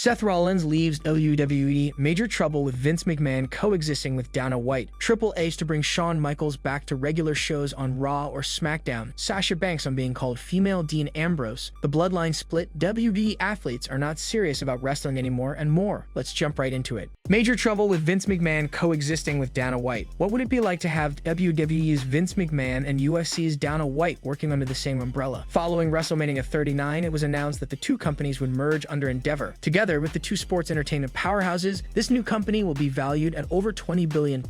Seth Rollins leaves WWE, major trouble with Vince McMahon coexisting with Dana White. Triple H to bring Shawn Michaels back to regular shows on Raw or SmackDown. Sasha Banks on being called female Dean Ambrose. The Bloodline Split. WWE athletes are not serious about wrestling anymore, and more. Let's jump right into it. Major trouble with Vince McMahon coexisting with Dana White. What would it be like to have WWE's Vince McMahon and UFC's Dana White working under the same umbrella? Following WrestleMania 39, it was announced that the two companies would merge under Endeavor. Together with the two sports entertainment powerhouses, this new company will be valued at over $20 billion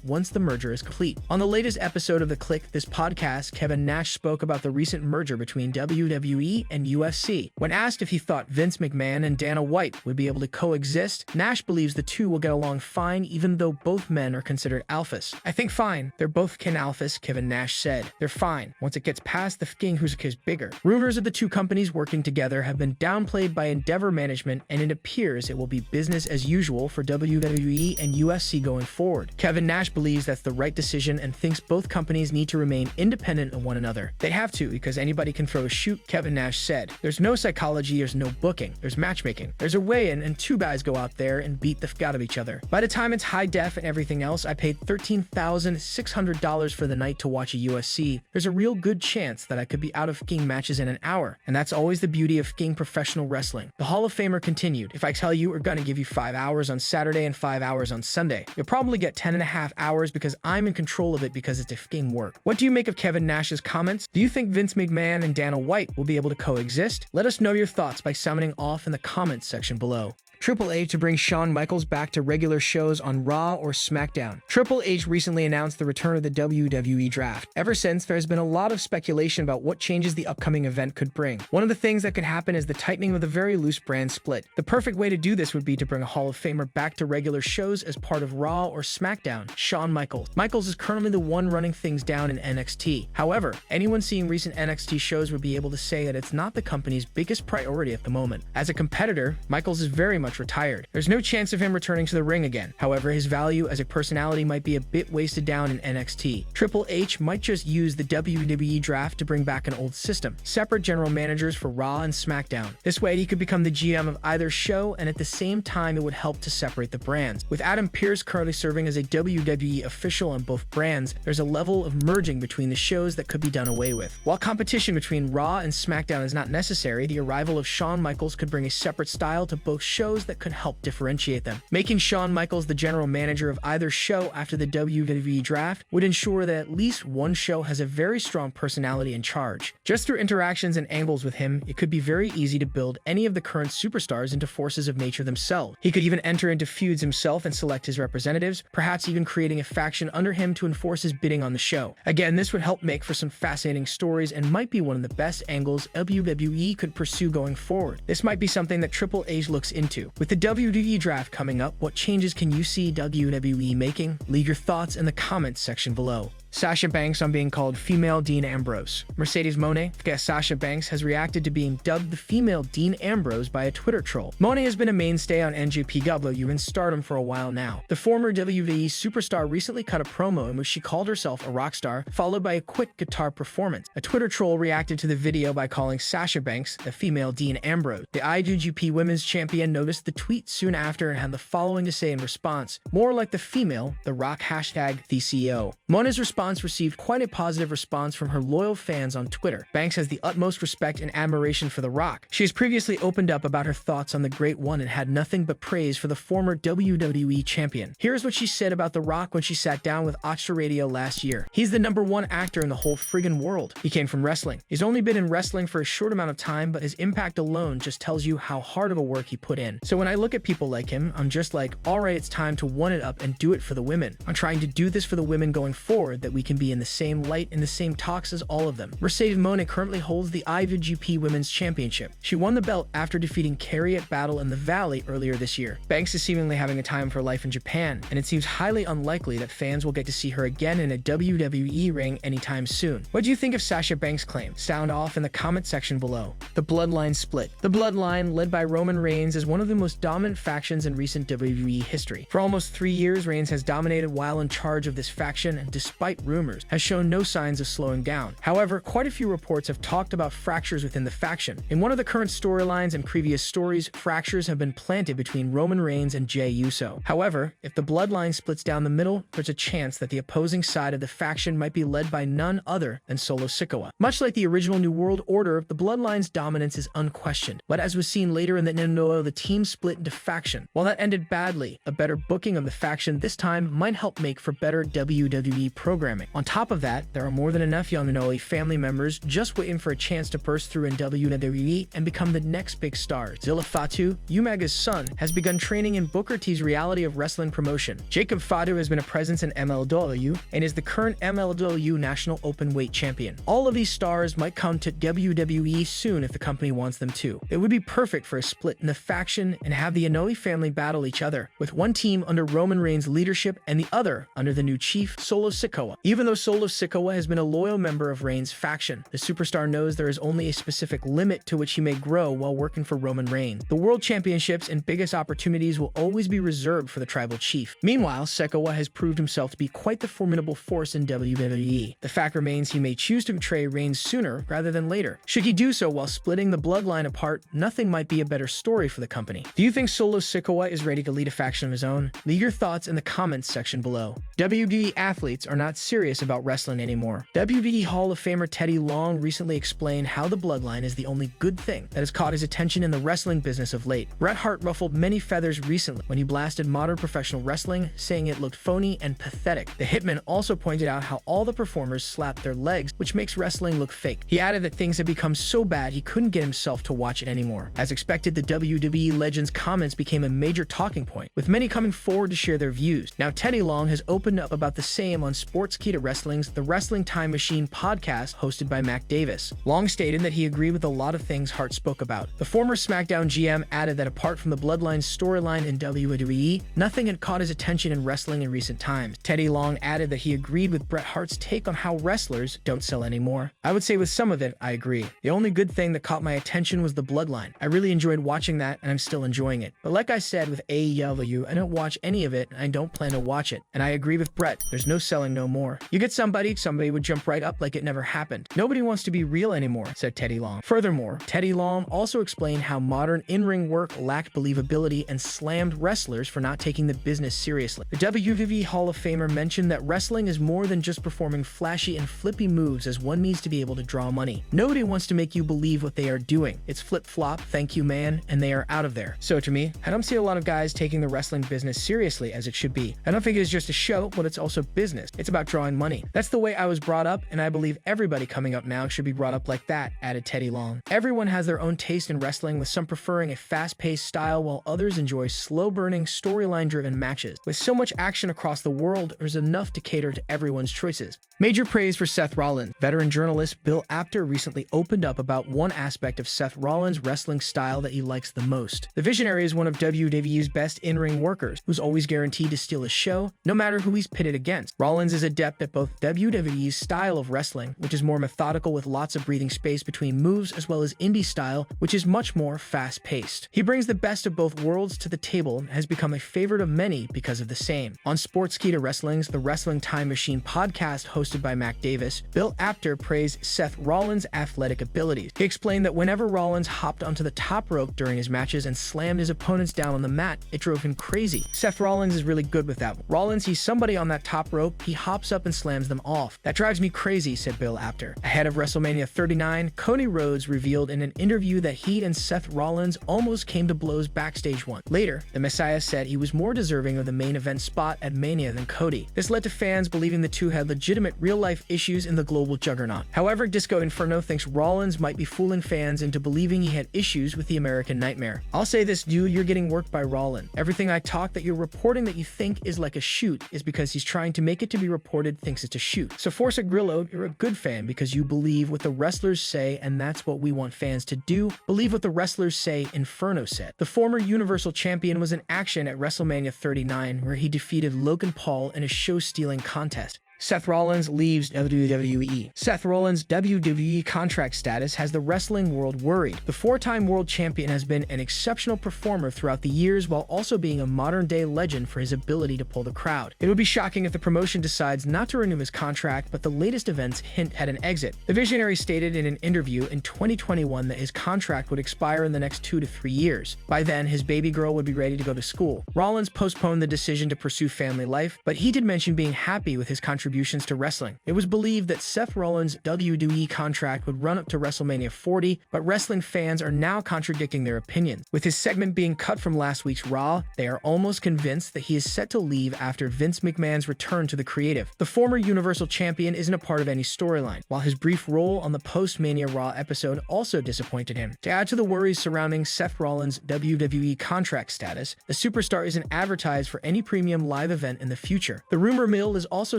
once the merger is complete. On the latest episode of The Click, this podcast, Kevin Nash spoke about the recent merger between WWE and UFC. When asked if he thought Vince McMahon and Dana White would be able to coexist, Nash believes the two will get along fine even though both men are considered alphas. "I think fine. They're both kin alphas," Kevin Nash said. "They're fine. Once it gets past the fking who's bigger." Rumors of the two companies working together have been downplayed by Endeavor management, and it appears it will be business as usual for WWE and UFC going forward. Kevin Nash believes that's the right decision and thinks both companies need to remain independent of one another. "They have to, because anybody can throw a shoot," Kevin Nash said. "There's no psychology, there's no booking, there's matchmaking. There's a weigh-in and two guys go out there and beat the f*** out of each other. By the time it's high def and everything else, I paid $13,600 for the night to watch a UFC. There's a real good chance that I could be out of f***ing matches in an hour. And that's always the beauty of f***ing professional wrestling." The Hall of Famer continued, "If I tell you we're gonna give you 5 hours on Saturday and 5 hours on Sunday, you'll probably get 10.5 hours because I'm in control of it because it's a f***ing work." What do you make of Kevin Nash's comments? Do you think Vince McMahon and Dana White will be able to coexist? Let us know your thoughts by sounding off in the comments section below. Triple H to bring Shawn Michaels back to regular shows on Raw or SmackDown. Triple H recently announced the return of the WWE Draft. Ever since, there's been a lot of speculation about what changes the upcoming event could bring. One of the things that could happen is the tightening of the very loose brand split. The perfect way to do this would be to bring a Hall of Famer back to regular shows as part of Raw or SmackDown. Shawn Michaels. Michaels is currently the one running things down in NXT. However, anyone seeing recent NXT shows would be able to say that it's not the company's biggest priority at the moment. As a competitor, Michaels is very much retired. There's no chance of him returning to the ring again. However, his value as a personality might be a bit wasted down in NXT. Triple H might just use the WWE Draft to bring back an old system. Separate general managers for Raw and SmackDown. This way, he could become the GM of either show, and at the same time, it would help to separate the brands. With Adam Pearce currently serving as a WWE official on both brands, there's a level of merging between the shows that could be done away with. While competition between Raw and SmackDown is not necessary, the arrival of Shawn Michaels could bring a separate style to both shows that could help differentiate them. Making Shawn Michaels the general manager of either show after the WWE Draft would ensure that at least one show has a very strong personality in charge. Just through interactions and angles with him, it could be very easy to build any of the current superstars into forces of nature themselves. He could even enter into feuds himself and select his representatives, perhaps even creating a faction under him to enforce his bidding on the show. Again, this would help make for some fascinating stories and might be one of the best angles WWE could pursue going forward. This might be something that Triple H looks into. With the WWE Draft coming up, what changes can you see WWE making? Leave your thoughts in the comments section below. Sasha Banks on being called female Dean Ambrose. Mercedes Moné, guest Sasha Banks, has reacted to being dubbed the female Dean Ambrose by a Twitter troll. Moné has been a mainstay on NJPW and Stardom for a while now. The former WWE superstar recently cut a promo in which she called herself a rock star, followed by a quick guitar performance. A Twitter troll reacted to the video by calling Sasha Banks the female Dean Ambrose. The IWGP Women's Champion noticed the tweet soon after and had the following to say in response: "More like the female, the rock #TheCEO." Moné's response received quite a positive response from her loyal fans on Twitter. Banks has the utmost respect and admiration for The Rock. She has previously opened up about her thoughts on the Great One and had nothing but praise for the former WWE champion. Here's what she said about The Rock when she sat down with Ochta Radio last year. "He's the #1 actor in the whole friggin' world. He came from wrestling. He's only been in wrestling for a short amount of time, but his impact alone just tells you how hard of a work he put in. So when I look at people like him, I'm just like, alright, it's time to one it up and do it for the women. I'm trying to do this for the women going forward, that we can be in the same light, in the same talks as all of them." Mercedes Moné currently holds the IWGP Women's Championship. She won the belt after defeating Carrie at Battle in the Valley earlier this year. Banks is seemingly having a time of her life in Japan, and it seems highly unlikely that fans will get to see her again in a WWE ring anytime soon. What do you think of Sasha Banks' claim? Sound off in the comment section below. The Bloodline Split. The Bloodline, led by Roman Reigns, is one of the most dominant factions in recent WWE history. For almost 3 years, Reigns has dominated while in charge of this faction, and despite despite rumors, has shown no signs of slowing down. However, quite a few reports have talked about fractures within the faction. In one of the current storylines and previous stories, fractures have been planted between Roman Reigns and Jey Uso. However, if the bloodline splits down the middle, there's a chance that the opposing side of the faction might be led by none other than Solo Sikoa. Much like the original New World Order, the bloodline's dominance is unquestioned, but as was seen later in the NWO, the team split into faction. While that ended badly, a better booking of the faction this time might help make for better WWE programming. On top of that, there are more than enough young Inoue family members just waiting for a chance to burst through in WWE and become the next big stars. Zilla Fatu, Umaga's son, has begun training in Booker T's Reality of Wrestling promotion. Jacob Fatu has been a presence in MLW and is the current MLW National Openweight Champion. All of these stars might come to WWE soon if the company wants them to. It would be perfect for a split in the faction and have the Inoue family battle each other, with one team under Roman Reigns' leadership and the other under the new chief, Solo Sikoa. Even though Solo Sikoa has been a loyal member of Reigns' faction, the superstar knows there is only a specific limit to which he may grow while working for Roman Reigns. The World Championships and biggest opportunities will always be reserved for the tribal chief. Meanwhile, Sikoa has proved himself to be quite the formidable force in WWE. The fact remains he may choose to betray Reigns sooner rather than later. Should he do so while splitting the bloodline apart, nothing might be a better story for the company. Do you think Solo Sikoa is ready to lead a faction of his own? Leave your thoughts in the comments section below. WWE athletes are not serious about wrestling anymore. WWE Hall of Famer Teddy Long recently explained how the bloodline is the only good thing that has caught his attention in the wrestling business of late. Bret Hart ruffled many feathers recently when he blasted modern professional wrestling, saying it looked phony and pathetic. The Hitman also pointed out how all the performers slapped their legs, which makes wrestling look fake. He added that things had become so bad he couldn't get himself to watch it anymore. As expected, the WWE legend's comments became a major talking point, with many coming forward to share their views. Now, Teddy Long has opened up about the same on Sports Key to Wrestling's The Wrestling Time Machine podcast hosted by Mac Davis. Long stated that he agreed with a lot of things Hart spoke about. The former SmackDown GM added that apart from the Bloodline storyline in WWE, nothing had caught his attention in wrestling in recent times. Teddy Long added that he agreed with Bret Hart's take on how wrestlers don't sell anymore. I would say with some of it, I agree. The only good thing that caught my attention was the Bloodline. I really enjoyed watching that, and I'm still enjoying it. But like I said with AEW, I don't watch any of it, and I don't plan to watch it. And I agree with Bret, there's no selling no more. You get somebody would jump right up like it never happened. Nobody wants to be real anymore, said Teddy Long. Furthermore, Teddy Long also explained how modern in-ring work lacked believability and slammed wrestlers for not taking the business seriously. The WWE Hall of Famer mentioned that wrestling is more than just performing flashy and flippy moves, as one needs to be able to draw money. Nobody wants to make you believe what they are doing. It's flip-flop, thank you man, and they are out of there. So to me, I don't see a lot of guys taking the wrestling business seriously as it should be. I don't think it's just a show, but it's also business. It's about drawing money. That's the way I was brought up, and I believe everybody coming up now should be brought up like that, added Teddy Long. Everyone has their own taste in wrestling, with some preferring a fast-paced style while others enjoy slow-burning, storyline-driven matches. With so much action across the world, there's enough to cater to everyone's choices. Major praise for Seth Rollins. Veteran journalist Bill Apter recently opened up about one aspect of Seth Rollins' wrestling style that he likes the most. The Visionary is one of WWE's best in-ring workers, who's always guaranteed to steal a show, no matter who he's pitted against. Rollins is adept at both WWE's style of wrestling, which is more methodical with lots of breathing space between moves, as well as indie style, which is much more fast-paced. He brings the best of both worlds to the table and has become a favorite of many because of the same. On Sports Key to Wrestling's The Wrestling Time Machine podcast hosted by Mac Davis, Bill Apter praised Seth Rollins' athletic abilities. He explained that whenever Rollins hopped onto the top rope during his matches and slammed his opponents down on the mat, it drove him crazy. Seth Rollins is really good with that. Rollins sees somebody on that top rope, he hops up and slams them off. That drives me crazy, said Bill Apter. Ahead of WrestleMania 39, Cody Rhodes revealed in an interview that he and Seth Rollins almost came to blows backstage once. Later, the Messiah said he was more deserving of the main event spot at Mania than Cody. This led to fans believing the two had legitimate real-life issues in the global juggernaut. However, Disco Inferno thinks Rollins might be fooling fans into believing he had issues with the American Nightmare. I'll say this, dude, you're getting worked by Rollins. Everything I talk that you're reporting that you think is like a shoot is because he's trying to make it to be reported thinks it's a shoot. So Forza Grillo, you're a good fan because you believe what the wrestlers say, and that's what we want fans to do. Believe what the wrestlers say, Inferno said. The former Universal Champion was in action at WrestleMania 39, where he defeated Logan Paul in a show-stealing contest. Seth Rollins leaves WWE. Seth Rollins' WWE contract status has the wrestling world worried. The four-time world champion has been an exceptional performer throughout the years while also being a modern-day legend for his ability to pull the crowd. It would be shocking if the promotion decides not to renew his contract, but the latest events hint at an exit. The visionary stated in an interview in 2021 that his contract would expire in the next 2 to 3 years. By then, his baby girl would be ready to go to school. Rollins postponed the decision to pursue family life, but he did mention being happy with his contributions to wrestling. It was believed that Seth Rollins' WWE contract would run up to WrestleMania 40, but wrestling fans are now contradicting their opinions. With his segment being cut from last week's Raw, they are almost convinced that he is set to leave after Vince McMahon's return to the creative. The former Universal Champion isn't a part of any storyline, while his brief role on the post-Mania Raw episode also disappointed him. To add to the worries surrounding Seth Rollins' WWE contract status, the superstar isn't advertised for any premium live event in the future. The rumor mill is also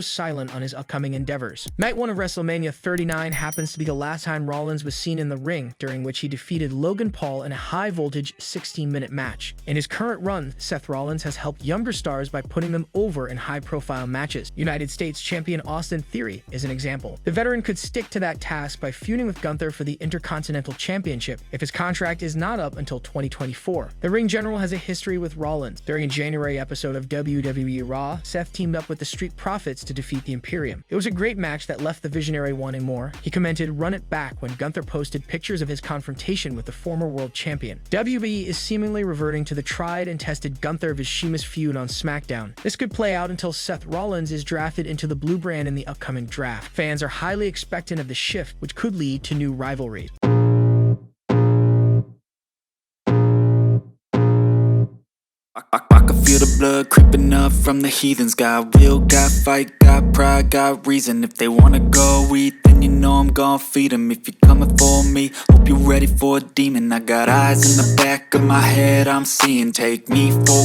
silent on his upcoming endeavors. Night 1 of WrestleMania 39 happens to be the last time Rollins was seen in the ring, during which he defeated Logan Paul in a high-voltage 16-minute match. In his current run, Seth Rollins has helped younger stars by putting them over in high-profile matches. United States champion Austin Theory is an example. The veteran could stick to that task by feuding with Gunther for the Intercontinental Championship if his contract is not up until 2024. The ring general has a history with Rollins. During a January episode of WWE Raw, Seth teamed up with the Street Profits to defeat the Imperium. It was a great match that left the Visionary wanting more. He commented, "Run it back," when Gunther posted pictures of his confrontation with the former world champion. WWE is seemingly reverting to the tried and tested Gunther vs Sheamus feud on SmackDown. This could play out until Seth Rollins is drafted into the blue brand in the upcoming draft. Fans are highly expectant of the shift, which could lead to new rivalries. I can feel the blood creeping up from the heathens. Got will, got fight, got pride, got reason. If they wanna go eat, then you know I'm gon' feed them. If you're coming for me, hope you're ready for a demon. I got eyes in the back of my head, I'm seeing. Take me for